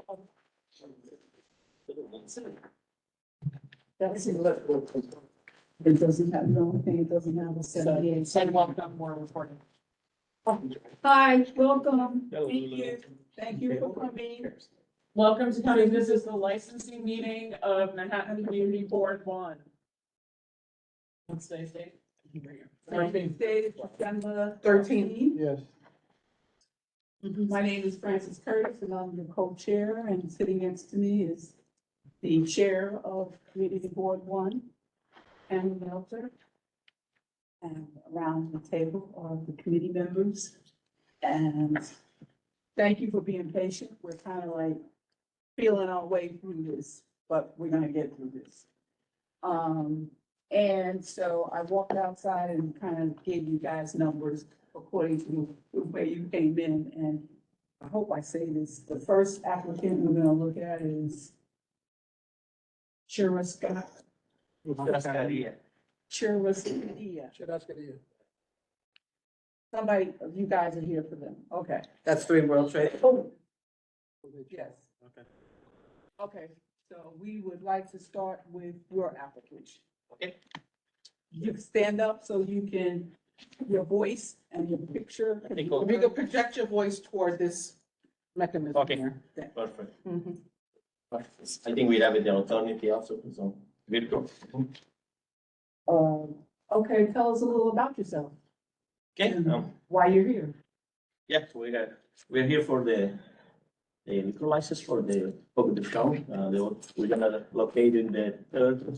It doesn't have, the only thing, it doesn't have a set. Sidewalk up more recording. Hi, welcome. Thank you. Thank you for coming. Welcome to coming. This is the licensing meeting of Manhattan Community Board 1. What's today's date? Thursday, December 13. 13th. Yes. My name is Frances Curtis and I'm the co-chair, and sitting next to me is the chair of Community Board 1, Anna Meltzer. And around the table are the committee members. And thank you for being patient. We're kind of like feeling our way through this, but we're gonna get through this. And so I walked outside and kind of gave you guys numbers according to the way you came in, and I hope I say this, the first applicant we're gonna look at is Shira Scott. Somebody, you guys are here for them, okay. That's Three World Trade. Oh, yes. Okay. Okay, so we would like to start with your application. Okay. You can stand up so you can, your voice and your picture. If you could project your voice toward this mechanism Okay. here. Perfect. Mhm. I think we have the alternative also, so we'll go. Okay, tell us a little about yourself, Okay, why you're here. yeah, we're here for the liquor license for the public discount. We're gonna locate in the third,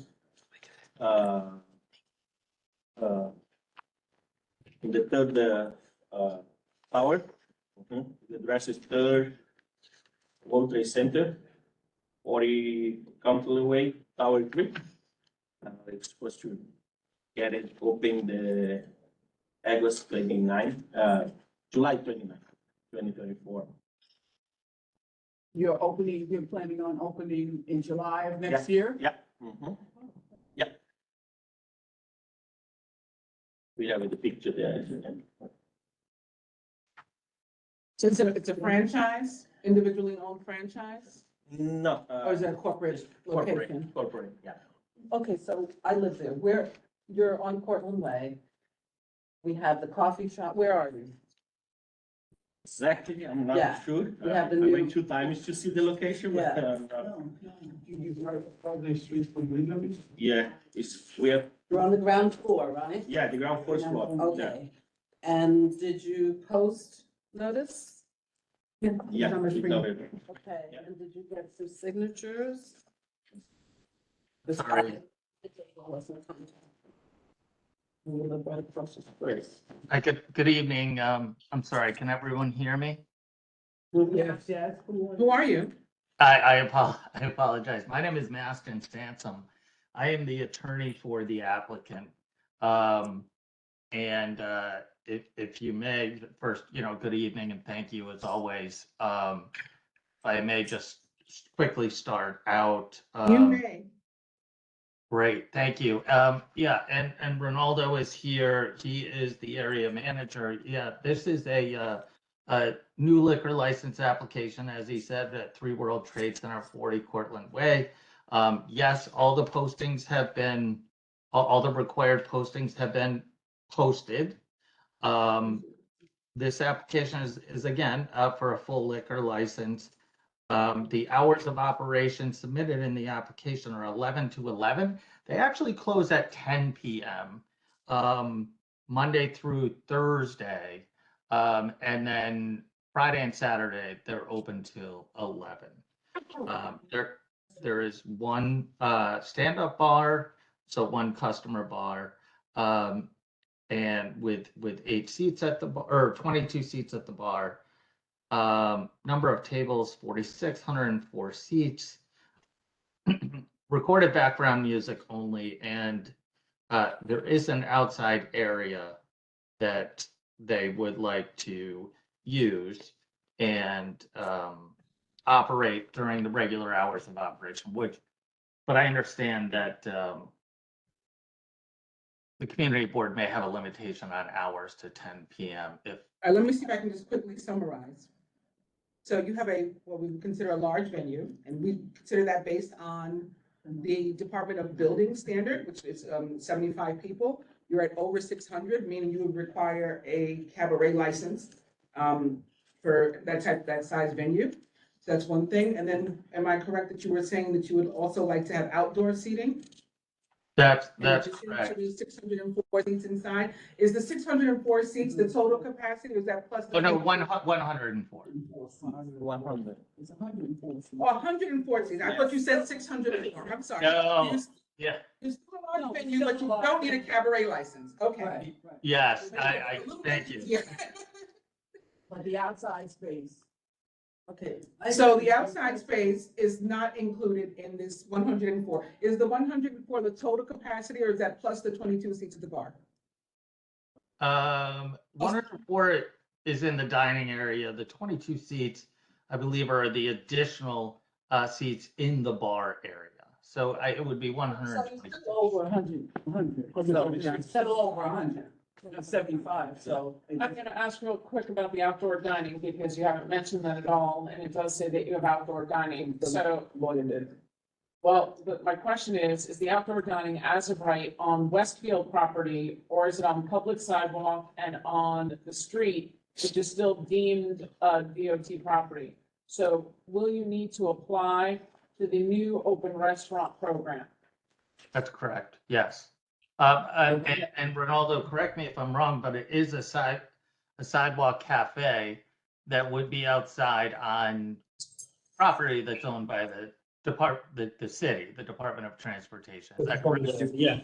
tower. The address is third World Trade Center, 40 County Way, Tower 3. It's supposed to get it open the August 29, July 29, 2024. You're planning on opening in July of next year? Yeah. Yeah. We have the picture there. So it's a franchise, individually owned franchise, No. or is it a corporate location? Corporate, yeah. Okay, so I live there. You're on Cortland Way. We have the coffee shop. Where are you? Exactly, I'm Yeah. not sure. We have the I new- went 2 times to see the location, but, Yeah. yeah, we have, You're on the ground floor, right? yeah, the ground floor floor. Yeah. Okay. And did you post notice? Yeah. Number we 3. covered. Okay, Yeah. and did you get some signatures? Sorry. Great. Hi, good evening. I'm sorry, can everyone hear me? Yes, yes. Who are you? I apologize. My name is Maston Sansom. I am the attorney for the applicant. And if you may, first, good evening and thank you as always. If I may just quickly start out. You may. Great, thank you. Yeah, and Ronaldo is here. He is the area manager. Yeah, this is a new liquor license application, as he said, at 3 World Trade Center, 40 Cortland Way. Yes, all the postings have been, all the required postings have been posted. This application is again for a full liquor license. The hours of operation submitted in the application are 11 to 11. They actually close at 10 p.m. Monday through Thursday. And then Friday and Saturday, they're open till 11. There is one stand-up bar, so one customer bar, and with 8 seats at the bar, or 22 seats at the bar. Number of tables, 4,604 seats. Recorded background music only, and there is an outside area that they would like to use and operate during the regular hours of operation, but I understand that the community board may have a limitation on hours to 10 p.m. if All right, let me see if I can just quickly summarize. So you have what we would consider a large venue, and we consider that based on the Department of Building standard, which is 75 people. You're at over 600, meaning you would require a cabaret license for that size venue. So that's one thing. And then, am I correct that you were saying that you would also like to have outdoor seating? That's In addition correct. to the 604 seats inside? Is the 604 seats the total capacity, or is that plus? the Oh, no, 24? 104. 100. It's 104. Oh, 104 seats. I thought you said 604. I'm sorry. No, You- yeah, It's still a large venue, but you don't need a cabaret license. Okay. Right. yes, thank you. Yeah. But the outside space. Okay. So the outside space is not included in this 104. Is the 104 the total capacity, or is that plus the 22 seats at the bar? 104 is in the dining area. The 22 seats, I believe, are the additional seats in the bar area. So it would be 120. Over 100, 100. Settle over 100, 75, so. I'm gonna ask real quick about the outdoor dining because you haven't mentioned that at all, and it does say that you have outdoor dining, so. Well, my question is the outdoor dining as of right on Westfield property, or is it on public sidewalk and on the street, which is still deemed DOT property? So will you need to apply to the new open restaurant program? That's correct, yes. And Ronaldo, correct me if I'm wrong, but it is a sidewalk cafe that would be outside on property that's owned by the city, the Department of Transportation. Is that correct? Yeah.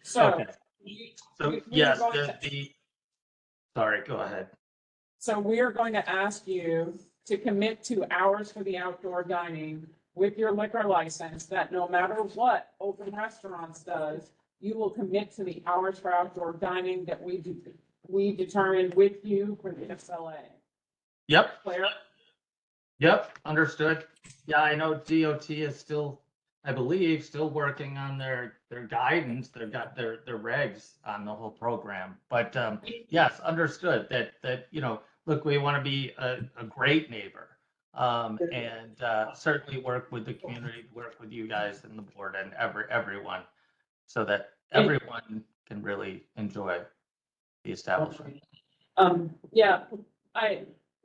So. Okay. So we are yes, going to- sorry, go ahead. So we are going to ask you to commit to hours for the outdoor dining with your liquor license, that no matter what open restaurants does, you will commit to the hours for outdoor dining that we determined with you for the SLA. Yep, Clear? yep, understood. Yeah, I know DOT is still, I believe, still working on their guidance. They've got their regs on the whole program. But yes, understood that, look, we want to be a great neighbor. And certainly work with the community, work with you guys and the board and everyone, so that everyone can really enjoy the establishment. Yeah,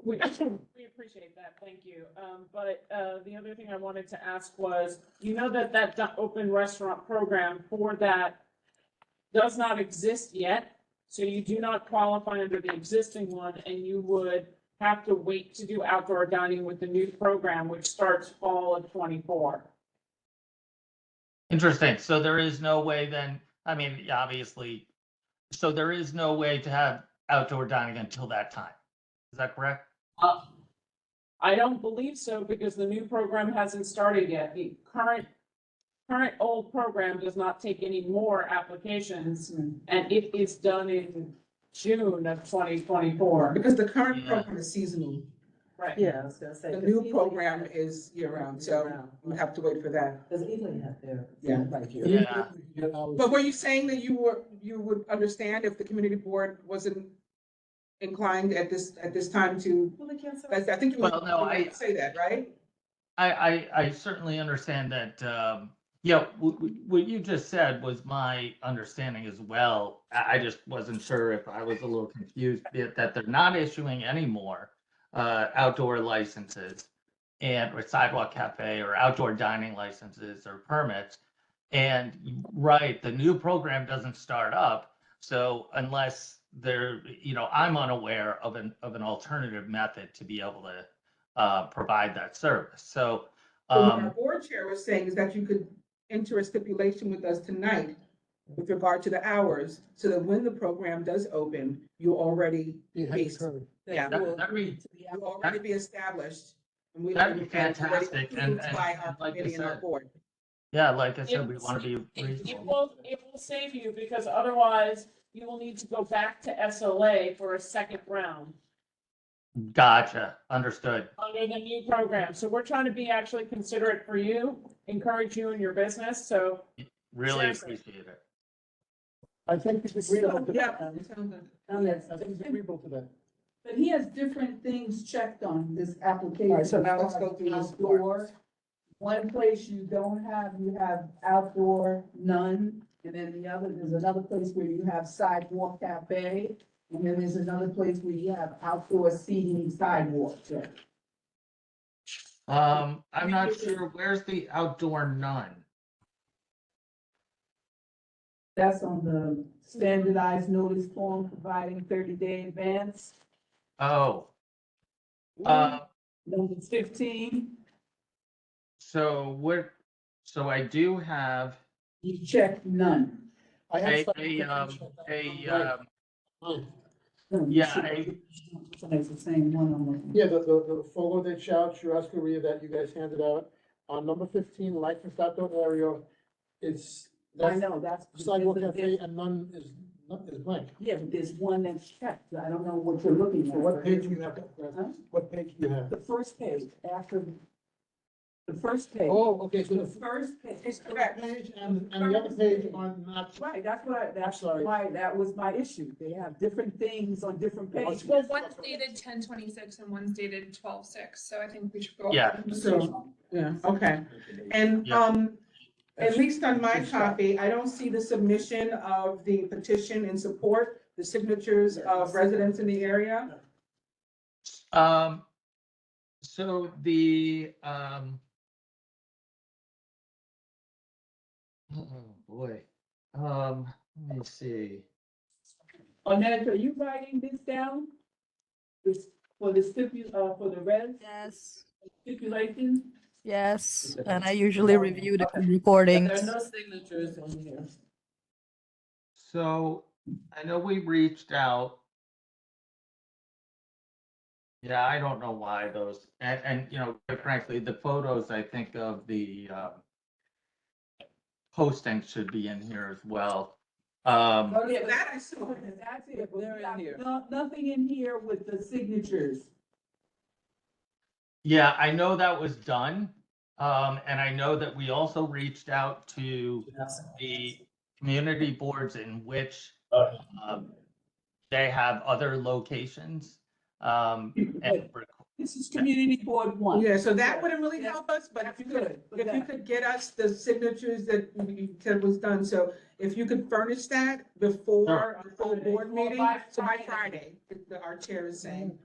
we appreciate that, thank you. But the other thing I wanted to ask was, that open restaurant program for that does not exist yet. So you do not qualify under the existing one, and you would have to wait to do outdoor dining with the new program, which starts fall of 24. Interesting. So there is no way then, I mean, obviously, so there is no way to have outdoor dining until that time. Is that correct? I don't believe so, because the new program hasn't started yet. The current old program does not take any more applications, and it is done in June of 2024. Because the current Yeah. program is seasonal. Right. Yeah, I was gonna say. The new program is year-round, so we have to wait for that. Does Ely have their? Yeah. Right here. Yeah. But were you saying that you would understand if the community board wasn't inclined at this time to, Well, they can't say- I think you would Well, no, I- say that, right? I certainly understand that, what you just said was my understanding as well. I just wasn't sure if I was a little confused that they're not issuing any more outdoor licenses or sidewalk cafe or outdoor dining licenses or permits. And right, the new program doesn't start up. So unless I'm unaware of an alternative method to be able to provide that service. So, So what our board chair was saying is that you could enter a stipulation with us tonight with regard to the hours, so that when the program does open, you already based, yeah, that'd be, you already be established. And we That'd be and already fantastic, approved and by our like I committee and our said, board. yeah, like I said, we want to be It reasonable. will save you, because otherwise you will need to go back to SLA for a second round Gotcha, understood. under the new program. So we're trying to be actually considerate for you, encourage you in your business, so. Really Seriously. appreciate it. I think it's agreeable to Yeah. that. sounds good. I think it's agreeable to that. But he has different things checked on this application. All right, so now let's go through this part. Outdoor. One place you don't have, you have outdoor, none, and then there's another place where you have sidewalk cafe, and then there's another place where you have outdoor seating sidewalk. I'm not sure, where's the outdoor none? That's on the standardized notice form providing 30-day advance. Oh, Number 15, so I do have you check none. I have a, some a, um, information. a, yeah, It's the same one on the. Yeah, the photo that showed Shuraskia that you guys handed out, on number 15, licensed outdoor area, it's, I that's know, that's. sidewalk cafe and none is blank. Yeah, but there's one that's checked. I don't know what you're looking So at. what page do you have, Huh? what page do you have? The first page, after, the first page. Oh, okay, so The the first page. first page and the other page are not. Right, that's sorry. why, that was my issue. They have different things on different pages. Well, one's dated 10/26 and one's dated 12/6, so I think we should go. over Yeah. them. So, yeah, okay. And, Yeah. at least on my copy, I don't see the submission of the petition in support, the signatures of residents in the area. So the, oh boy, let me see. Annette, are you writing this down? This, for the for the res Yes, stipulation? yes, and I usually review the recordings. There are no signatures on here. So I know we reached out. Yeah, I don't know why those, and you know, quite frankly, the photos, I think of the posting should be in here as well. Oh, yeah, That I saw. That's it. but They're we in have here. Nothing in here with the signatures. Yeah, I know that was done. And I know that we also reached out to the community boards in which they have other locations. And This is community board one. Yeah, so that wouldn't really help us, but if you could, Good, but if you could get us the signatures that you said was done, so if you could furnish that before a full board meeting, so by Friday, our chair is saying.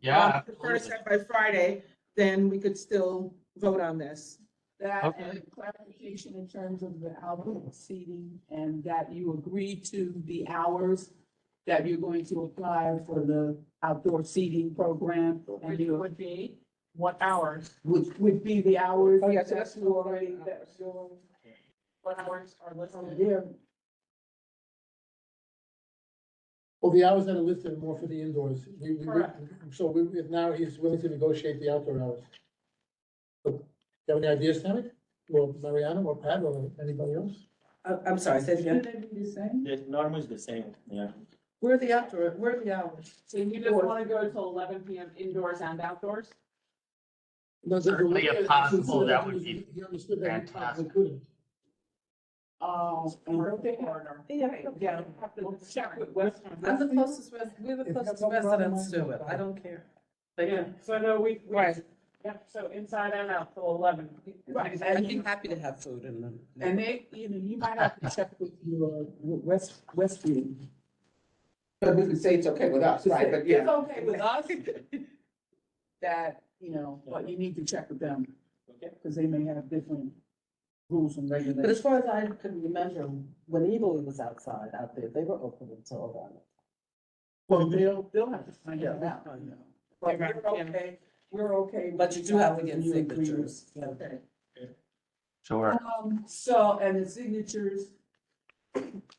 yeah, Furnish that by Friday, then we could still vote on this. That Okay. and clarification in terms of the outdoor seating and that you agree to the hours that you're going to apply for the outdoor seating program. And Which you would be what hours? which would be the hours. Oh, yeah, so that that's you already, that What hours are listed? there. Well, the hours that are listed are more for the indoors. Correct. So now he's willing to negotiate the outdoor hours. So, do you have any ideas, Tammy? Or Mariana, or Pat, or anybody else? I'm sorry, say it again. Shouldn't they be the same? The norm is the same, yeah. Where are the outdoor, where are the hours? So you just want to go till 11 PM indoors and outdoors? No, Certainly if possible, that would be He understood that he probably fantastic. couldn't. And don't they have? Yeah, have to check with West. I'm the closest, we're the If you closest have no problem, residents to it, I don't care. They Yeah, can, so no, we, Right. yeah, so inside and out till 11. Right, I'd and be you, happy to have food in them. and they, you might have to check with your Westview. But we could say it's okay with us, right, but It's yeah. okay with us. That, but you need to check with them, Okay. because they may have different rules and But as regulations. far as I can remember, when Eagle was outside, out there, they were open until eleven. Well, they'll have to find Yeah, out we'll now. find out. But Yeah, we're okay, we're okay. with But you do have to the get hours and you agree signatures. with- Okay. Sure. So, and the signatures,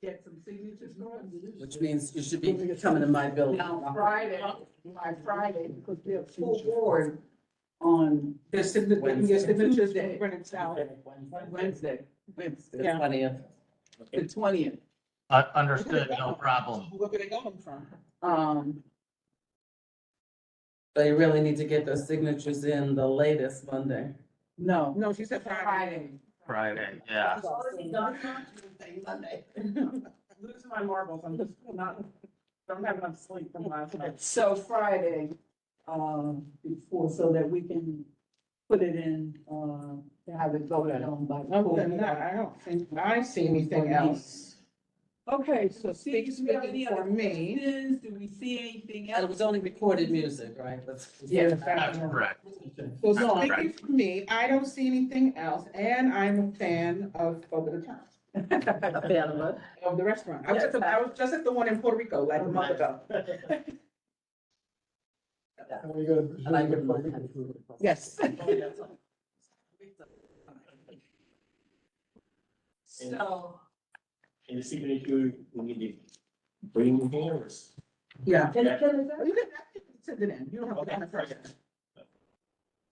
get some signatures going. Which means you should be coming to my building. Now, by Friday, because they're full board on Their signatures, Tuesday. when it's out. Wednesday, The Yeah. 20th. the 20th. Understood, no problem. Where are they going from? So you really need to get those signatures in the latest Monday. No. No, she said Friday. Friday, yeah. Monday. I'm losing my marbles, I'm just not, Don't have enough sleep from last night. So Friday, before, so that we can put it in, to have it voted on by. Okay, no, I don't think I see anything else. Okay, so Speak- do we have any speaking for other me. questions? Do we see anything And else? it was only recorded music, right? Yeah. That's correct. So That's speaking correct. for me, I don't see anything else, and I'm a fan of Fogo de Chão, A fan of it. of the restaurant. I was just at the one in Puerto Rico like a month ago. And we gotta. And I give them Yes. So, In the signature, we need to bring here. Yeah. can I You can send it in. You don't have to. Okay.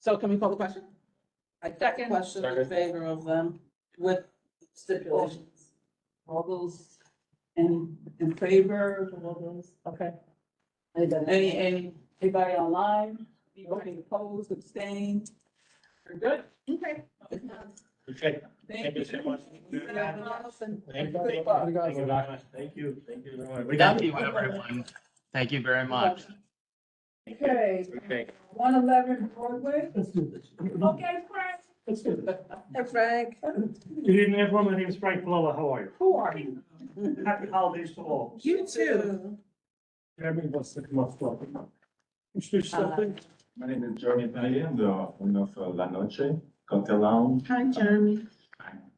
So can we call the question? I second question in favor of them with stipulations. all those in favor of all those? Okay. Anybody online? Anybody opposed, abstained? You're good. Okay. Okay. Thank you so much. Thank Thank you. you. Thank you very much. Thank you very much. Thank you, everyone. Thank you very much. Okay, Okay. 111 Broadway. Let's do this. Okay, Frank. Let's do this. Hey, Frank. Good evening, everyone. My name is Frank Palella. How are you? Who are you? Happy holidays to all. You too. Jeremy wants to come up. Introduce yourself, please. My name is Jeremy Bailey. I'm the owner of La Noche Cocktail Lounge. Hi, Jeremy.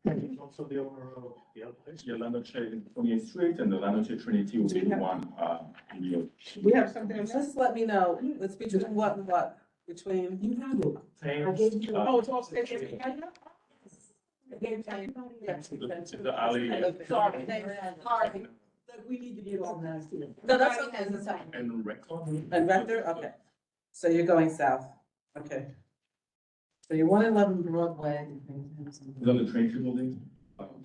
He's also the owner of the other place. Yeah, La Noche in 28th Street and the La Noche Trinity will be the one in New York. We have something else. Just let me know, it's between what and what, between. You have it. Thanks. Oh, it's all scheduled. The alley Sorry, sorry. Look, we need to get organized here. No, that's okay, that's okay. and record. And Rector, okay. So you're going south, okay. So you're 111 Broadway. Is on the Trinity building.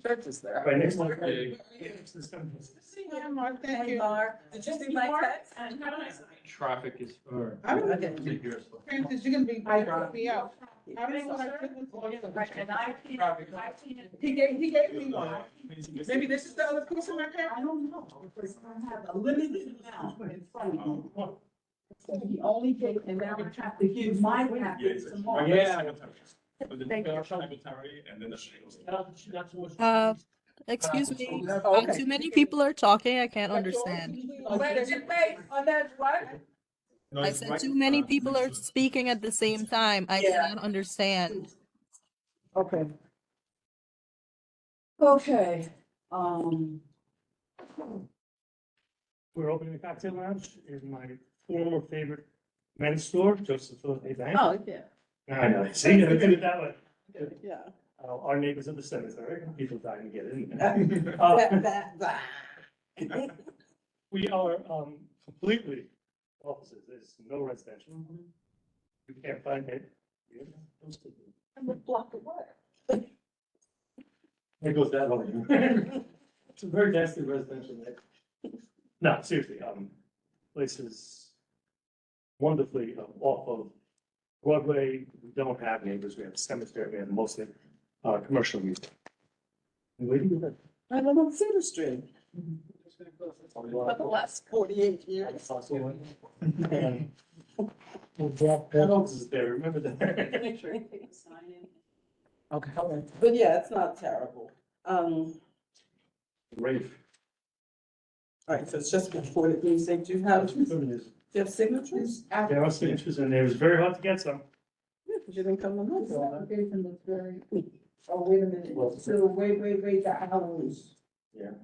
Church is there. Right next to Yeah. Hi, Mark, thank Hey, you. Mark, did you see my text? And have a nice night. Traffic is for. I don't know, Okay. Francis, you're gonna be, me out. I don't know what I did with all your- And I can't. He gave me one. Maybe this is the other piece of my car? I don't know, because I have a limited amount in front of me. So he only gave, and now I have to give my package tomorrow. Thank you. And then the shingles. Excuse me, Okay. too many people are talking, I can't understand. Wait, on that, what? I said too many people are speaking at the same time, I Yeah. cannot understand. Okay. Okay, We're opening a cocktail lounge in my former favorite men's store, Joseph Philip A. Bank. Oh, yeah, I know, see, I did it that way. yeah. Our neighbors in the cemetery, people dying to get in. We are completely opposite. There's no residential. You can't find it. I'm a block away. It goes that way. It's a very nasty residential neighborhood. No, seriously, place is wonderfully off of Broadway. We don't have neighbors. We have a cemetery. We have mostly commercial use. And where do you live? I live on Cedar Street for the last 48 years. And That else is there, remember that? Make sure you take a sign in. Okay. But yeah, it's not terrible. Great. All right, so it's just recorded music. Do you have signatures? There are signatures in there. It was very hard to get some. Yeah, because you didn't come to This know. application looks very, oh, wait a minute, so wait, the hours.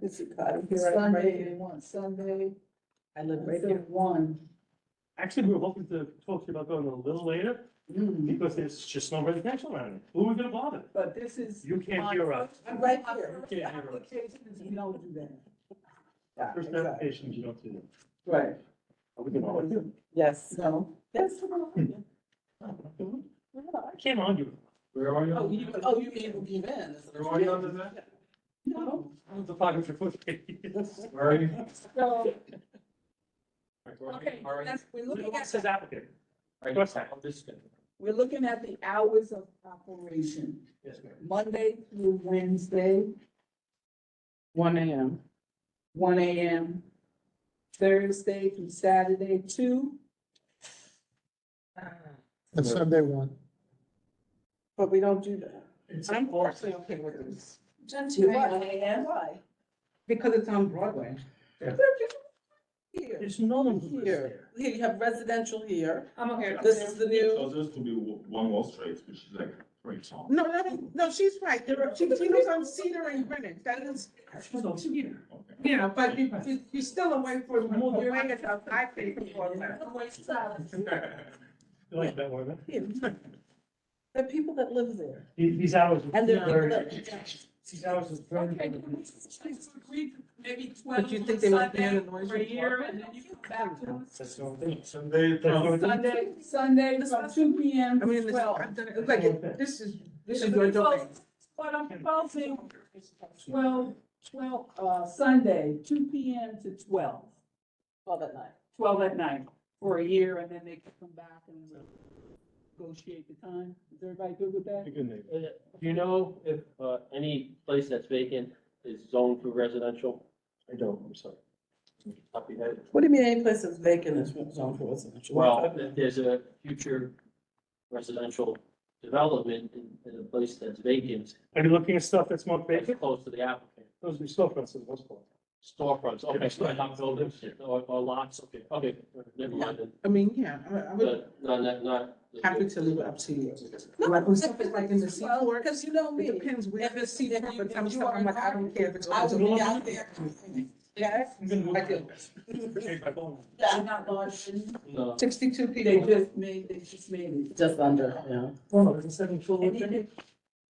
This is kind of here, right Sunday, here. they want Sunday, I live right so here. 1. Actually, we were hoping to talk to you about going a little later because there's just no residential around it. Who are we gonna bother? But this is. You can't hear us. I'm right My here. first application is we don't do that. Yeah, First exactly. application, you don't do that. Right, Are we gonna argue? yes. No. Yes. I can't argue. Where are you? Oh, you mean who came in? Where are you on the net? No. I'm the photographer for Where are you? So, Okay. okay, we're looking It at, says applicant. What's that? we're looking at the hours of operation, Yes, ma'am. Monday through Wednesday, 1 a.m. 1 a.m. Thursday through Saturday, 2, And Sunday one. but we don't do that. I'm personally okay with this, Why? because it's on Broadway. Here, There's no one who lives here, there. here, you have residential here. I'm okay with This that. is the new, So this could be one Wall Street, which is like very tall. No, she's right, she lives on Cedar and Greenwich, that is, She's on Cedar. Okay. yeah, but you're still away from, move your way yourself, I think. You like that one, huh? there are people that live there. These hours. And there are people very- that, These hours is very. Maybe 12 But you think they might be in the noise for a year, and then you come back to us. That's the only thing. Sunday. That's the only thing. Sunday from 2 p.m. I mean, to this, 12. I've done it, it's like, this is your domain. But I'm proposing 12, Sunday, 2 p.m. to 12, well, that night. 12 at night for a year, and then they can come back and negotiate the time. Is everybody good with that? Do you know if, any place that's vacant is zoned for residential? I don't, I'm sorry. Top of your head? What do you mean any place that's vacant is zoned for residential? Well, if there's a future residential development in a place that's vacant, Are you looking at stuff that's more that's vacant? close to the applicant. Those are storefronts for the most part. Storefronts, okay, so not buildings or lots, okay, never mind then. I mean, yeah, I would But not. happy to leave it up to you. Like, when stuff is like in the seaport, Because you know it me, depends where if the it's, seaport, but some if you stuff, are I'm like, I don't care if it's. I would be out there. Yeah. I'm gonna move I do. Okay, bye, bye. They're not large. No. 62 They people. just made it. Just under, yeah. Well, no, it's a 74. And then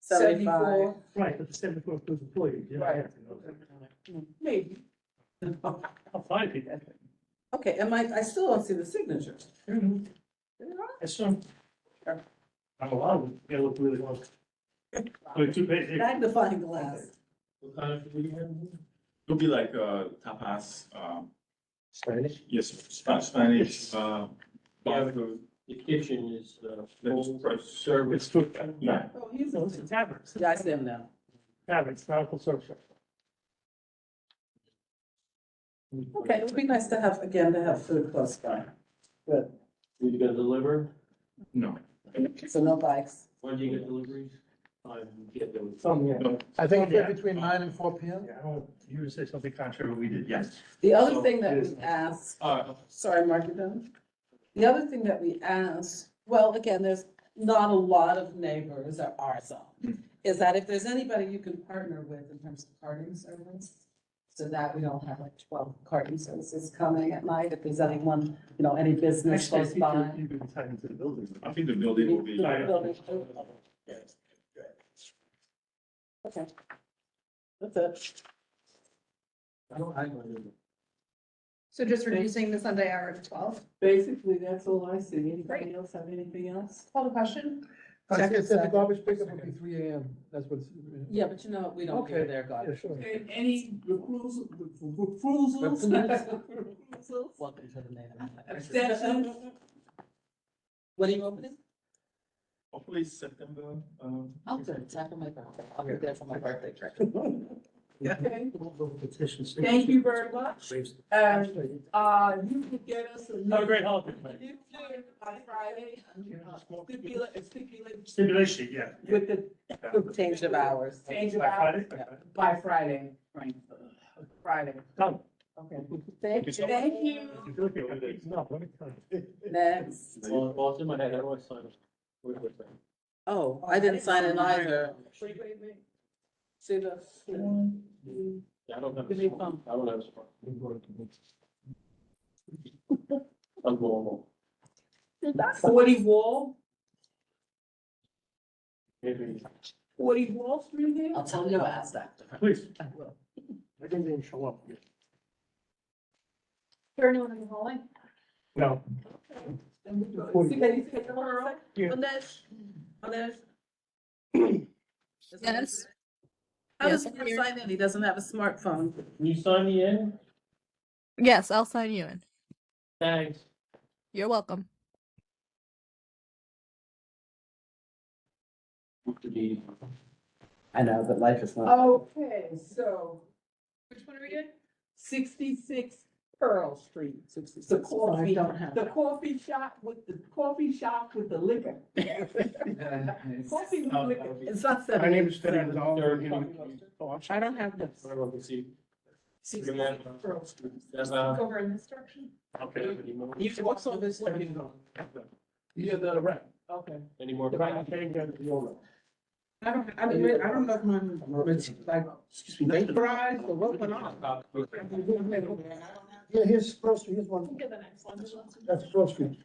75. Right, but the 74 includes employees, yeah. I have to know that. Maybe. I'll find people. Okay, and I still don't see the signatures. That's true. I'm allowed, yeah, look really well. Only 2 pages. Magnifying glass. What kind of, do you have? It'll be like, tapas, Spanish? yes, Spanish, Yeah, barbecue. the kitchen is, full Right. service. It's food. Yeah. Oh, he's No, it's a tavern. Yeah, I see them now. Tavern, it's not a full service restaurant. Okay, it would be nice to have, again, to have food close by. Good. You gonna deliver? No. So no bikes. When do you get deliveries? I get them. Some, yeah. No. I think Yeah. between 9 and 4 p.m. Yeah, I don't, you would say something contrary, we did, yes. The other So, thing that yes. we asked, Alright, sorry, Mark, you done? The other thing that we asked, well, again, there's not a lot of neighbors at our zone, is that if there's anybody you can partner with in terms of carting service, so that we don't have like 12 carting services coming at night, if there's anyone, you know, any business Actually, I close think by. you could tie into the building. I think the building will be. Right. Okay. That's it. I don't have one. So just reducing the Sunday hour to 12. Basically, that's all I see. Anybody else have anything else? Call the question. I said the Second. garbage pickup would be 3 a.m. That's what's. Yeah, but you know, we don't hear Okay. their Yeah, God. sure. Okay, any recusals? Welcome to the neighborhood. Abstentions? What are you opening? Hopefully September, I'll do it, it's after my birthday. I'll be there for my birthday trip. Okay, Petition. thank you very much. And, you can get us a new. Have a great holiday. mate. You can, by Friday, stipulate Stipulation, yeah. with the Change of hours. change of By hours Friday? by Friday, Frank. Friday. Done. Okay. Thank you. Thank you. If you look at it, no, let me tell you. Next. Well, it's in my head, I always sign it. Wait. Oh, I didn't sign in either. Wait. See the. Yeah, I don't have. Give me a thumb. I don't have a spark. I'm normal. 40 Wall, Maybe. 40 Wall Street here? I'll tell you asked after. Please. I will. I didn't even show up. Is there anyone in the hallway? No. Yeah. Manesh? Yes. How does Yes, he I'm here. sign in? He doesn't have a smartphone. Can you sign me in? Yes, I'll sign you in. Thanks. You're welcome. I know, but life is not. Okay, so Which one are we doing? 66 Pearl Street. The coffee, don't have the that. coffee shop with the liquor. Coffee with liquor. It's not My name is 78. Teddy Gonzalez. I don't have this. Over in this direction. Okay. What's on this? Yeah, the rep. Okay. Any more? I don't know if mine was like vaporized or what went on. Yeah, here's Pearl Street, here's one. Get the next one. That's Pearl Street.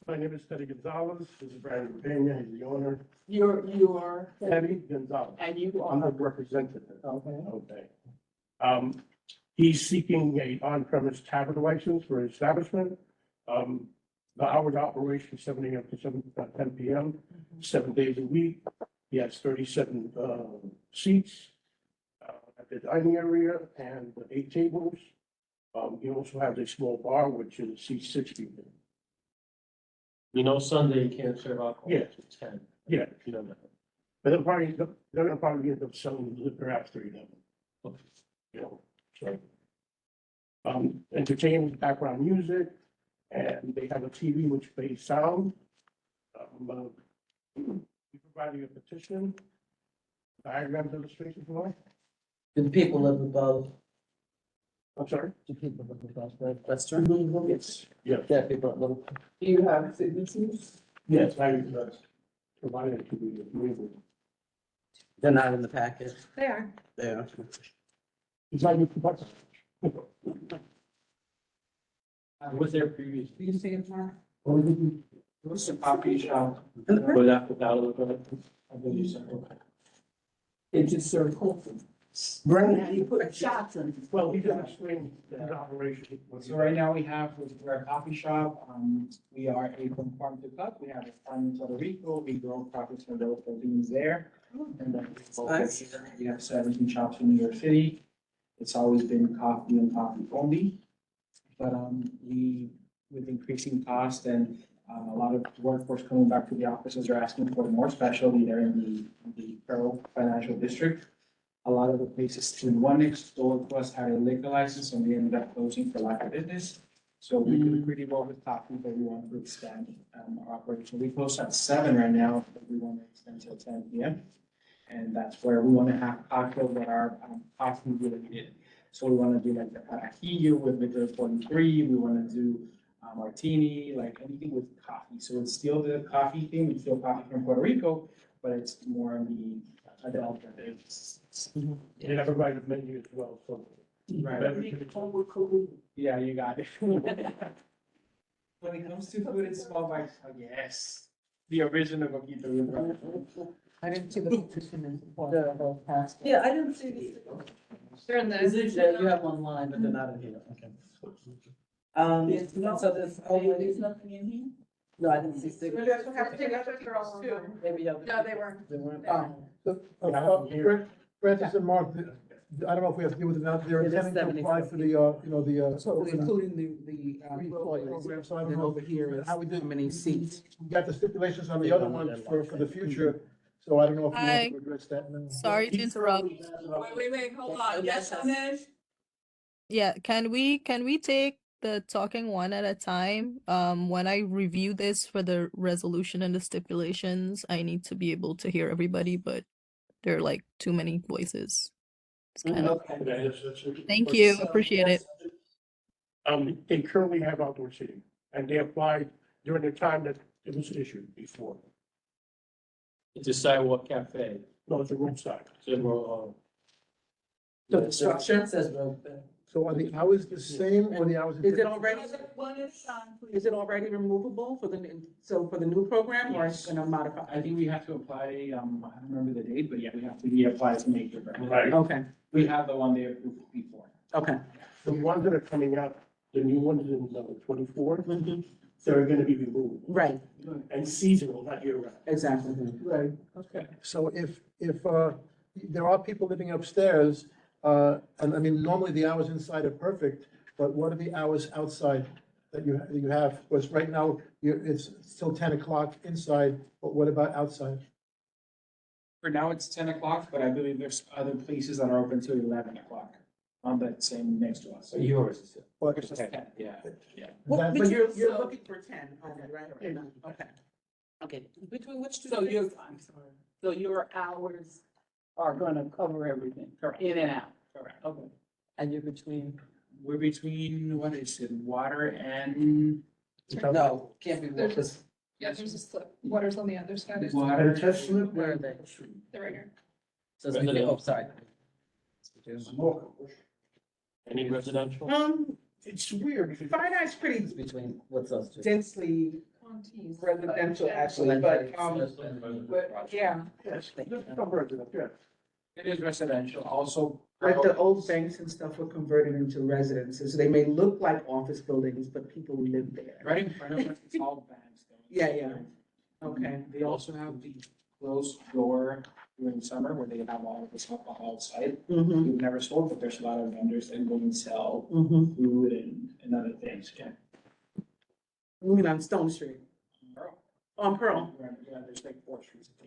My name is Teddy Gonzalez, this is Brandon Pena, he's the owner. You're, Teddy Gonzalez. and you I'm the are, representative. okay. Okay. He's seeking a on-premise tavern license for his establishment. The hours of operation, 7 AM to 10 PM, 7 days a week. He has 37 seats at the dining area and 8 tables. He also has a small bar, which is seats 6 people. You know, Sunday you can't serve alcohol. Yeah. It's 10. Yeah. You know that. But they're gonna probably end up selling liquor after, you know, so. Entertainment, background music, and they have a TV which plays sound. We provided a petition, diagram illustrations, for. Do the people live above? I'm sorry? Do people live above the restaurant? Yes. Yes, Yeah, people live. Do you have signatures? yes, I provided it to the community. They're not in the packet. They are. They are. It's like, Was there previous? Do you see it, Mark? What's the coffee shop? Without a look at it? I believe so. It just served coffee. Brandon, And you put shots in. well, he didn't explain the operation. So right now we have, we're a coffee shop, we are a from farm to cup, we have a farm in Puerto Rico, we grow products from those beans there. And then Nice. we have 17 shops in New York City, it's always been coffee and coffee only. But, with increasing cost and, a lot of workforce coming back to the offices are asking for more specialty there in the Pearl Financial District. A lot of the places, to one next door to us had a liquor license and we ended up closing for lack of business. So we did pretty well with coffee, but we want to expand our operation. We close at 7 right now, but we want to extend till 10 PM. And that's where we want to have cocktails that are coffee related. So we want to do like the Carajillo with liquor 43, we want to do martini, like anything with coffee. So it's still the coffee thing, it's still coffee from Puerto Rico, but it's more on the adult. They have a right of menu as well, so. Right. Yeah, you got it. When it comes to food, it's small bites. Yes, the original coquito. I didn't see the petition in the past. Yeah, I didn't see these. They're in Is it, the. you have one line, but they're not in here, okay. There's no, So there's there's only, nothing in here? no, I didn't see We signatures. just have to take out the girls too. Maybe. No, they weren't. They weren't. Francis and Mark, I don't know if we have to deal with it now, they're It is intending to apply for the, you know, the. So including the Program, so I don't and know over here is how we did. how many seats. We got the stipulations on the other one for the future, so I don't know if we Hi. want to address that now. Sorry to interrupt. Wait, hold on. Yes, Anesh? Yeah, can we take the talking one at a time? When I review this for the resolution and the stipulations, I need to be able to hear everybody, but there are like too many voices. It's kind of, thank you, appreciate it. They currently have outdoor seating, and they applied during the time that it was issued before. It's a sidewalk cafe. No, it's a roadside. So, So the structure says road. So are the hours the same or the hours? Is it already, One at a time, please. is it already removable for for the new program or is it gonna modify? I think we have to apply, I don't remember the date, but yeah, we have to reapply to make it. Right. Okay, We have the one they approved before. okay. The ones that are coming out, the new ones in number 24, they're gonna be removed. Right, And seasonal, not year round. exactly. Right. Okay. So if there are people living upstairs, and I mean, normally the hours inside are perfect, but what are the hours outside that you have? Because right now, it's still 10 o'clock inside, but what about outside? For now, it's 10 o'clock, but I believe there's other places that are open till 11 o'clock on that same next to us. So yours is. What- Which is 10, yeah. That- But you're looking for 10, right? Okay. Okay, between which two? So you're, days? I'm sorry, so your hours are gonna cover everything, Correct. in and out? Correct. Okay. And you're between, We're between, what is it, water and no, can't be, There's because Yeah, there's a slip. Water's on the other side. It's water. And test slip? where are they? they're right here. So it's between, oh, sorry. Any residential? It's weird. Finite's pretty It's between, what's those two? densely Conti's. residential actually, but, But, yeah, Yes, there's some residents, yeah. It is residential, also. like the old banks and stuff were converted into residences. They may look like office buildings, but people live there. Right in front of us, it's all bands. though. Yeah, yeah. Okay. They also have the closed door during summer where they have all of this alcohol outside. Mm-hmm, We've never sold, but there's a lot of vendors that go and sell mm-hmm. food and other things, yeah. You mean on Stone Street? On Pearl? Yeah, there's like 4 streets. I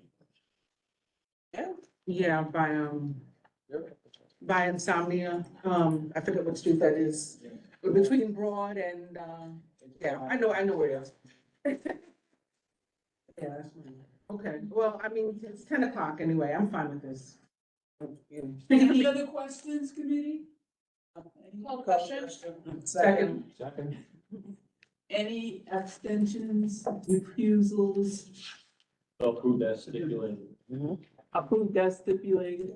think. Yeah, by Insomnia. I forget what street that is. Between Broad and, yeah, I know where it is. Yeah, that's fine. Okay, well, I mean, it's 10 o'clock anyway. I'm fine with this. any other questions, committee? Call the question. Second. Second. Any abstentions, refusals, So approve that stipulated. approved as stipulated?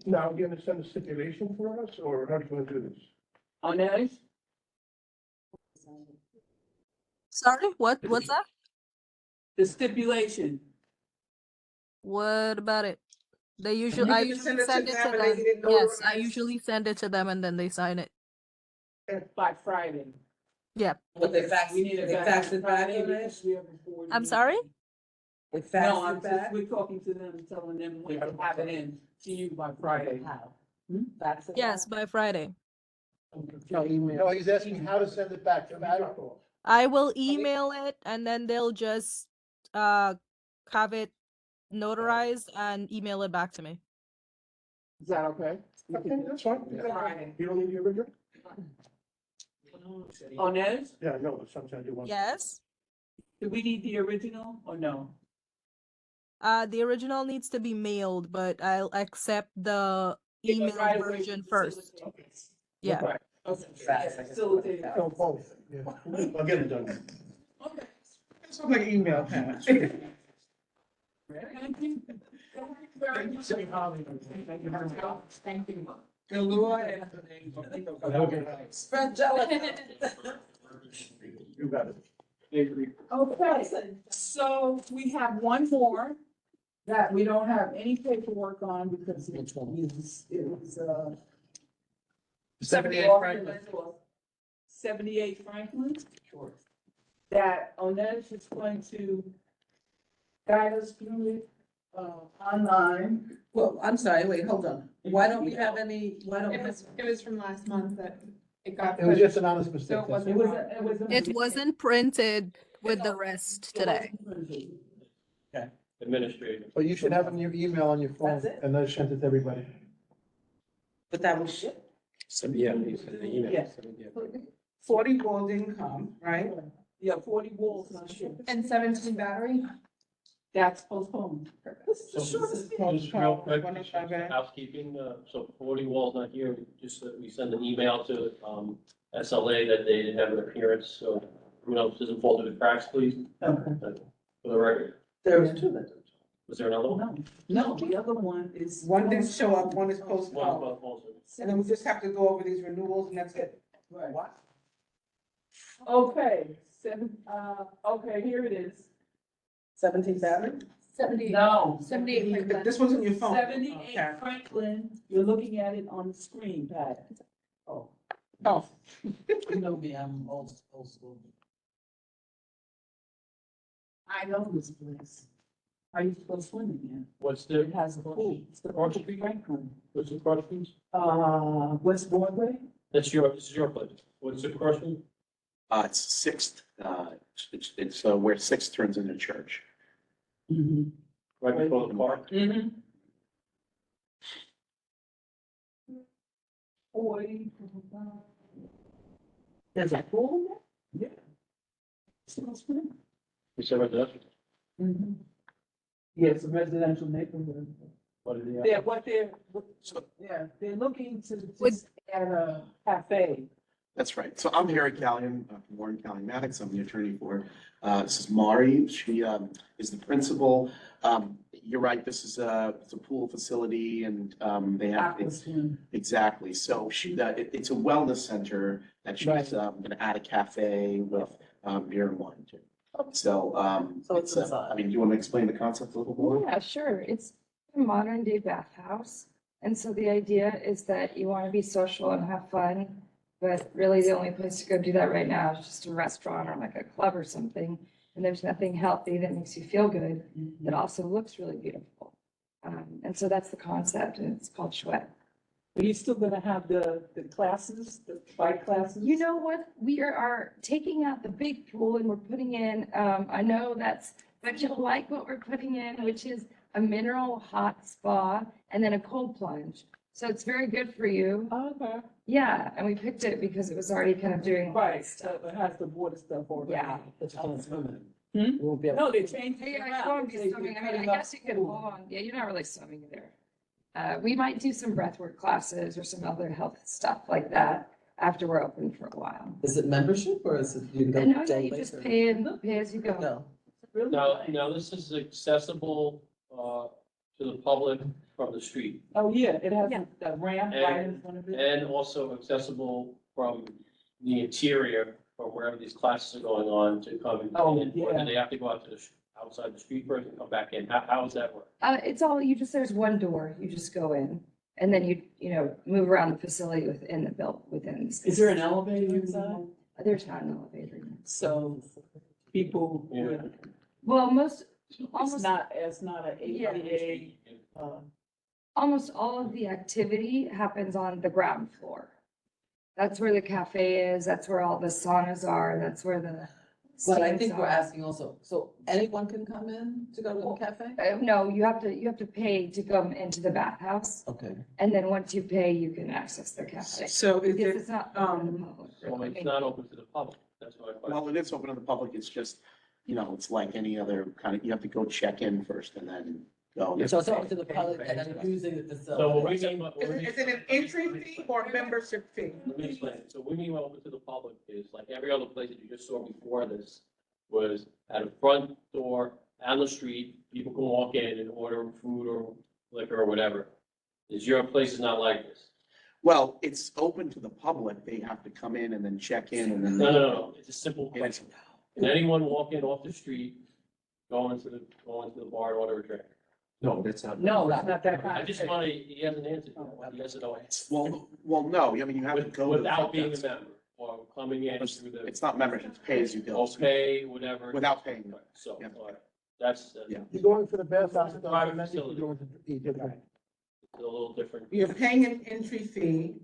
Now, you're gonna send a stipulation for us, or how are you gonna do this? On that? Sorry, what's that? The stipulation, What about it? They usually, You I can usually send it to send it them to and they them. get it Yes, I notarized? usually send it to them and then they sign it. by Friday. Yeah. But they fax, We need they it back fax on it back Friday already? because we have a board I'm meeting. sorry? They fax No, I'm it back? just, we're talking to them, telling them we have to have it in to you by Friday. How? Fax it? Yes, by Friday. No email. No, he's asking how to send it back to Matt. I will email it and then they'll just have it notarized and email it back to me. Is that okay? Okay, that's fine. Friday. You don't need the original? On that, Yeah, no, but sometimes you want. Yes. do we need the original or no? The original needs to be mailed, but I'll accept the Yeah, email right away, version first. facilitate. Yeah. Okay. Fax, I guess. Facilitate. No, both, yeah. I'll get it done. Okay. Sounds like email, Pat. Thank you. Thank you very much. Thank you very much. Thank you. Frangella. You got it. Okay, so we have one more that we don't have any paperwork on because it was, 78 Franklin. 78 Franklin. Sure. That Onesh is going to guide us through it, online. Well, I'm sorry, wait, hold on. Why don't we have any, why don't we? It was from last month that it got. It was pushed, just an honest So mistake. it that's wasn't. all. It was. It wasn't printed with the rest today. Administrative. But you should have it in your email on your phone, That's it? and then send it to everybody. But that was shit. So, yeah, you send the email. Yes. 40 Gold Income, right? Yeah, 40 walls on ship. And 17 battery. That's postponed. This is the So, shortest Just real quick, One of my bad. housekeeping, so 40 Wall's not here, just, we send an email to, SLA that they didn't have an appearance, so, doesn't fall through the cracks, please. For the record, There was two that. was there another one? No, the other one is. One didn't show up, one is One postponed. about also. And then we just have to go over these renewals and that's it. Right. Okay, okay, here it is. 17 battery? 78. No. 78 Franklin. This one's on your phone. 78 Okay. Franklin, you're looking at it on the screen, Pat. Oh. You know me, I'm old school. I know this place. I used to go swimming here. What's It the, has a pool. It's the Franklin. what's the project, please? West Broadway? This is your place. What's the crossing? It's Sixth, it's where Sixth turns into church. Right before the park? Mm-hmm. There's a pool there? You said residential? Yes, a residential neighborhood. What is They're, they're looking to just add a cafe. That's right. So I'm Harry Callion, from Warren County Maddox. I'm the attorney for, this is Mari. She, is the principal. You're right, this is it's a pool facility and, they have, exactly. So it's a wellness center that she's, gonna add a cafe with, beer and wine too. So, So it's inside. I mean, do you want to explain the concept a little more? Yeah, sure. It's a modern day bathhouse. And so the idea is that you want to be social and have fun, but really the only place to go do that right now is just a restaurant or like a club or something. And there's nothing healthy that makes you feel good that also looks really beautiful. And so that's the concept, and it's called Chouette. Are you still gonna have the classes, the bike classes? You know what? We are taking out the big pool and we're putting in, I know but you'll like what we're putting in, which is a mineral hot spa and then a cold plunge. So it's very good for you. Okay. Yeah, and we picked it because it was already kind of doing. Right, so it has the water stuff already. Yeah. No, they changed Hey, it I around. won't be swimming. I mean, I guess you could hold on. Yeah, you're not really swimming there. We might do some breathwork classes or some other health stuff like that after we're open for a while. Is it membership or is it you No, can no, go you daily? just pay as you go. No. No, this is accessible, to the public from the street. Oh, yeah, it has Yeah. the ramp right in front of it. And also accessible from the interior, from wherever these classes are going on to come in. Oh, Or yeah. do they have to go out to outside the street first and come back in? How does that work? It's all, there's one door, you just go in and then you move around the facility within within. the Is there an space. elevator inside? There's not an elevator. So people, Yeah. Well, it's not a ADA, almost all of the activity happens on the ground floor. That's where the cafe is, that's where all the saunas are, that's where the. But I steams think we're are. asking also, so anyone can come in to go to the cafe? No, you have to pay to come into the bathhouse, Okay. and then once you pay, you can access the cafe. So is Because it, it's not open to the public. So it's not open to the public. That's my question. Well, it is open to the public. It's just, it's like any other kind of, you have to go check in first and then go. So it's open to the public and then using the So what we facility. mean, is it an entry fee or a membership fee? let me explain. So what we mean by open to the public is like every other place that you just saw before this was at a front door on the street, people can walk in and order food or liquor or whatever. Is your place is not like this? Well, it's open to the public. They have to come in and then check in and then. No. It's a simple It's- question. Can anyone walk in off the street, go into the bar and order a drink? No, that's not. no, it's not that kind I of. just want to, he hasn't answered. Yes or no answer. Well, no, I mean, you have to go. to the Without front being a desk. member or coming in through the. It's not membership, it's pay as you go. Or pay, whatever. Without paying. So, Yeah. all right. That's Yeah. You're going for the bathhouse. Private and then you can facility. go into the- a little different. You're paying an entry fee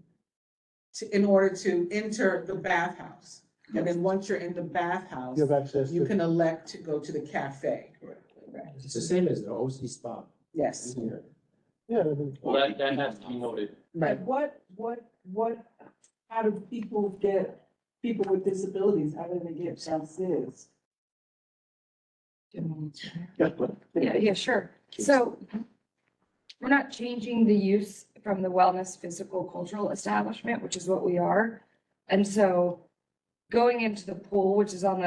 in order to enter the bathhouse. And then once you're in the bathhouse, You have access you to. can elect to go to the cafe. It's the same as the OC spa. Yes. Yeah. I mean- Well, that has to be noted. Right, how do people with disabilities, how do they get downstairs? Yeah, sure. So we're not changing the use from the wellness, physical, cultural establishment, which is what we are. And so going into the pool, which is on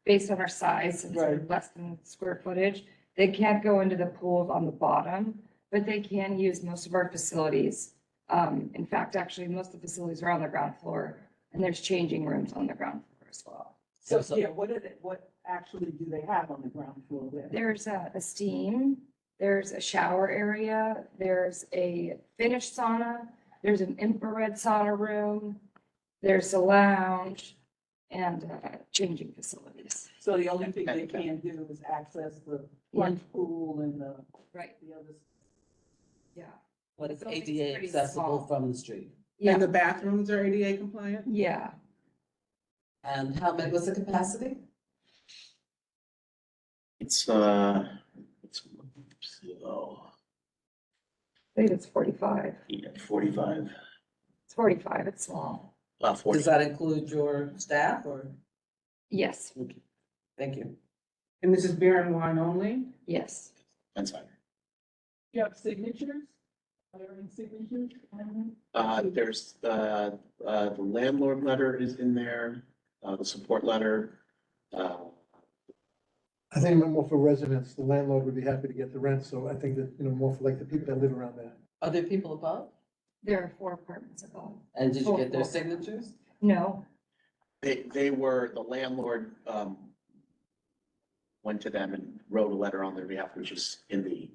based on our size, since we're less than square footage, they can't go into the pools on the bottom, but they can use most of our facilities. In fact, actually, most of the facilities are on the ground floor, and there's changing rooms on the ground floor as well. So, yeah, what actually do they have on the ground floor there? There's a steam, there's a shower area, there's a Finnish sauna, there's an infrared sauna room, there's a lounge, and changing facilities. So the only thing they can't do is access the plunge pool and the Right, other. yeah. But it's Building's ADA pretty accessible small. from the street. Yeah, And the bathrooms are ADA compliant? yeah, And how many, what's the capacity? It's, I think it's 45. yeah, 45, It's 45, it's small. 40. Does that include your staff or? Yes, Thank you. And this is beer and wine only? yes. That's fine. You have signatures? Are there any signatures? There's, the landlord letter is in there, the support letter. I think more for residents, the landlord would be happy to get the rent, so I think that, you know, more for like the people that live around there. Are there people above? There are 4 apartments above. And did you get their Full. signatures? No, They were, the landlord, went to them and wrote a letter on their behalf, which is in the,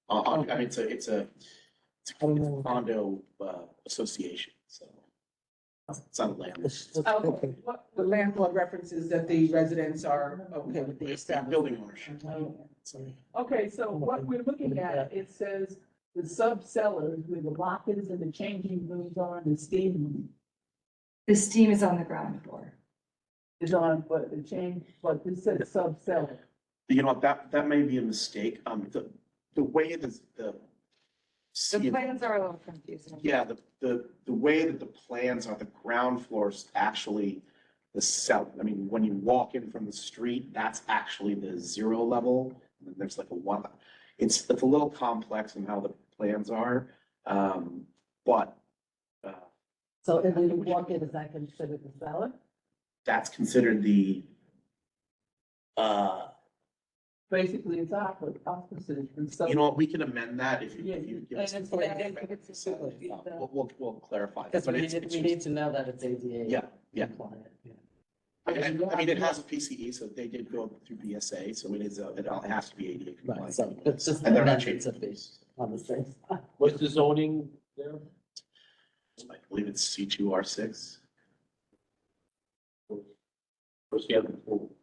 I mean, it's a condo, association, so. It's not a landlord. Okay. The landlord references that the residents are okay with the It's the establishment. building ownership. Sorry. Okay, so what we're looking at, it says the sub-cellars where the lockers and the changing rooms are and the steam room the steam is on the ground floor. is on, but but this says sub-cellar. You know, that may be a mistake, the way it is, The plans are a little confusing. yeah, the way that the plans are, the ground floor is actually the south, I mean, when you walk in from the street, that's actually the 0 level. And then there's like a 1, it's a little complex in how the plans are, but, So if you walk in, is that considered the cellar? that's considered the, Basically, it's opposite. And so- you know what, we can amend that if you, Yeah, if you give and us. it's- We'll clarify. Because but we it's- need to know that it's ADA. Yeah, yeah. compliant, yeah. I mean, it has a PCE, so they did go through BSA, so it all has to be ADA Right, compliant. so it's just. And they're not amendments changing. of these on the same. What's the zoning there? I believe it's C2R6. What's the other pool?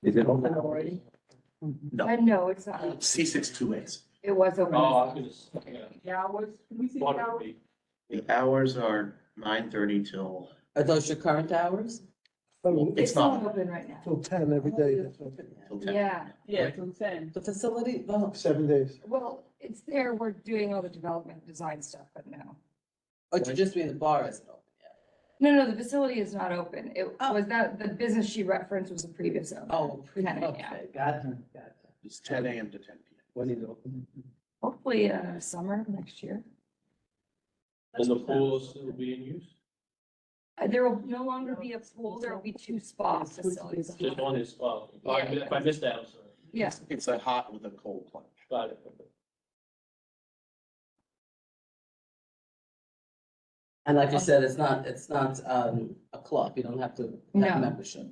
Is it open already? No, No, it's not. C62As. It was open. Oh, I was gonna, yeah. The hours, can we see the Thought it would hours? be. The hours are 9:30 till, Are those your current hours? It's not. not open right now. Till 10 every day, that's what- till 10. Yeah, Yeah, it's on 10. The facility, oh, 7 days. well, it's there. We're doing all the development design stuff, but no. or you just mean the bar isn't open yet? No, the facility is not open. It Oh. was that, the business she referenced was a previous owner. Oh, Tenant, yeah. okay, gotcha. It's 10 AM to 10 PM. When is it open? Hopefully, summer next year. And the pool is still being used? There will no longer be a pool. There will be 2 spa facilities. Just one is, if I missed that, I'm sorry. Yeah, It's a hot with a cold plunge. Got it. And like you said, it's not, a club, you don't have to No. have membership.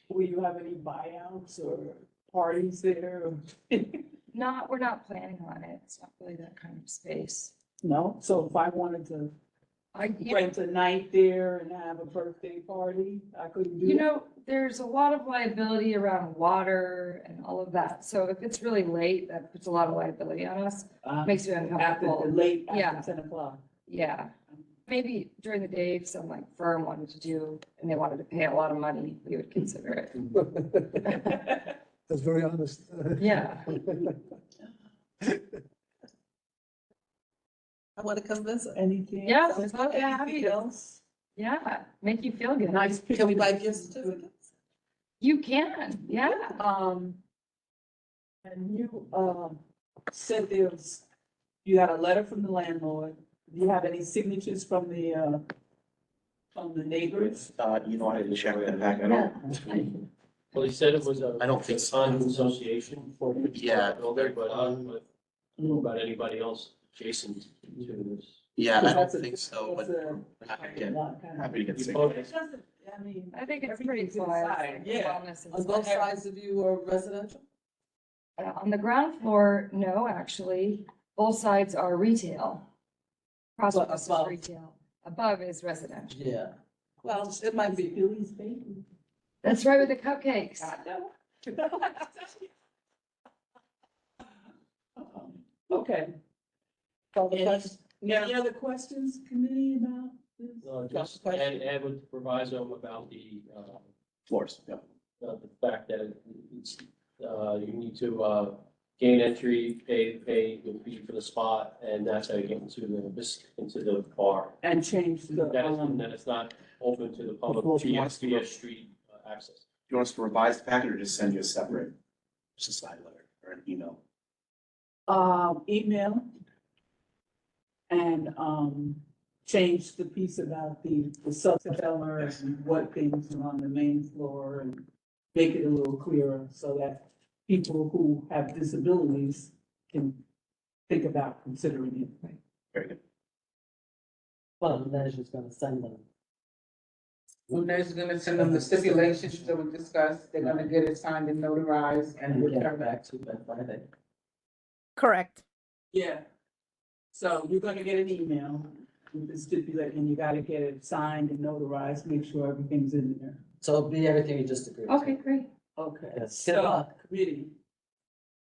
Will you have any buyouts or parties there? we're not planning on it. It's not really that kind of space. No, so if I wanted to You rent a night there and have a birthday party, I couldn't do that? know, there's a lot of liability around water and all of that. So if it's really late, that puts a lot of liability on us. Makes you After uncomfortable. the late, Yeah. after 10 o'clock. Yeah, maybe during the day, if some like firm wanted to do, and they wanted to pay a lot of money, we would consider it. That's very honest. Yeah. I want to come visit. Anything? Yeah, else? we'd love to have Anything you. else? Yeah, make you feel good. Nice. Can we buy gift certificates? You can, yeah. And you, said you had a letter from the landlord. Do you have any signatures from the neighbors? You know, I didn't check that back. I don't, Well, he said it was a. I don't think so. An association for. Yeah. Builder, but I don't know about anybody else adjacent to this. yeah, I don't That's a- think so, but that's happy to get You sick. both- It doesn't, I mean. I think it's pretty everything's quiet. inside, Yeah. Wellness and On both stuff. sides of you are residential? On the ground floor, no, actually, both sides are retail. Prospect is above. retail. Above is residential. Yeah. Well, it might be. Billy's Bakery. That's right with the cupcakes. Okay. Any other questions, committee, about Just add with the proviso about Floors, yeah. the fact that it's, you need to, gain entry, pay the fee for the spot, and that's how you get into the car. And change the, That it's not open to the public via street access. Do you want us to revise the packet or just send you a separate, just a side letter or an email? email. And, change the piece about the subcellars and what things are on the main floor and make it a little clearer so that people who have disabilities can think about considering it. Very good. Well, Nej's gonna send them. Lunez is gonna send them the stipulations that we discussed, they're gonna get it signed and notarized and And get return it back to you by Friday. Correct. Yeah. So you're gonna get an email with the stipulation, and you gotta get it signed and notarized, make sure everything's in there. So it'll be everything you just agreed to. Okay, great. Okay. Yes. Good So, luck. committee,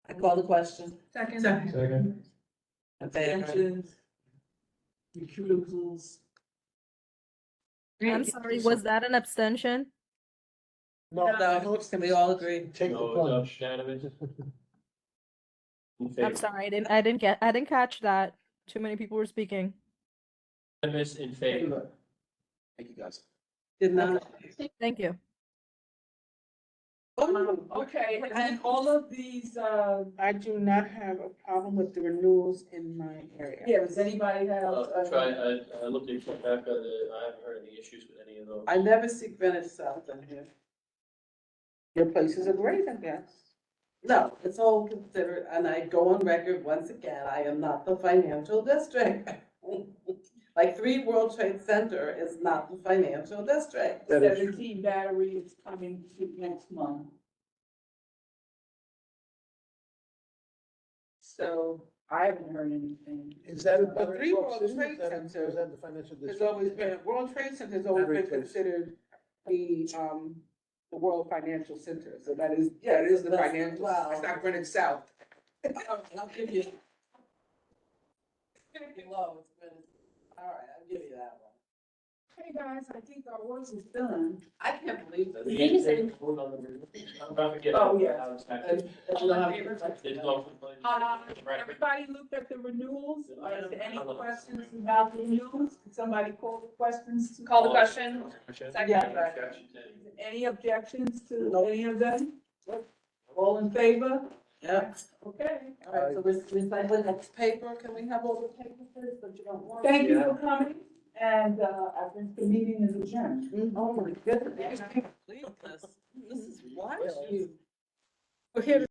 I call the question. Second. Second. abstentions, recusals. I'm sorry, was that an abstention? No, No, we all agree. take the No, plunge. unanimous. In I'm favor, sorry, I didn't catch that. Too many people were speaking. unanimous in favor. Thank you, guys. Did not. Thank you. Okay, and all of these, I do not have a problem with the renewals in my area. yeah, does anybody have? I looked at Rebecca, I haven't heard any issues with any of those. I never see Greenwich South in here. Your places are great, I guess. No, it's all considered, and I go on record once again, I am not the financial district. Like 3 World Trade Center is not the financial district. 17 battery is coming next month. So I haven't heard anything. Is that? The 3 World Trade Center Is that the financial has district? always been, World Trade Center has always been Every place. considered the World Financial Center, so that is the That's- financial, wow. it's not Greenwich South. I'll give you. Low, it's been, all right, I'll give you that one. Hey, guys, I think our work is done. I can't believe this. We need to take a vote on the renewal. I'm about to get. Oh, yeah. Alex back. And- All in favor? There's no complaint. Everybody looked at the renewals? Are there any questions about the renewals? Can somebody call the questions? Call the question. Yeah. Any objections to any of them? All in favor? Yep. Okay. All right, so this recycling next paper, can we have all the papers that you don't want? Thank you for coming, and, I think the meeting is adjourned. Oh, my goodness. I can't believe this. This is wild. We're here to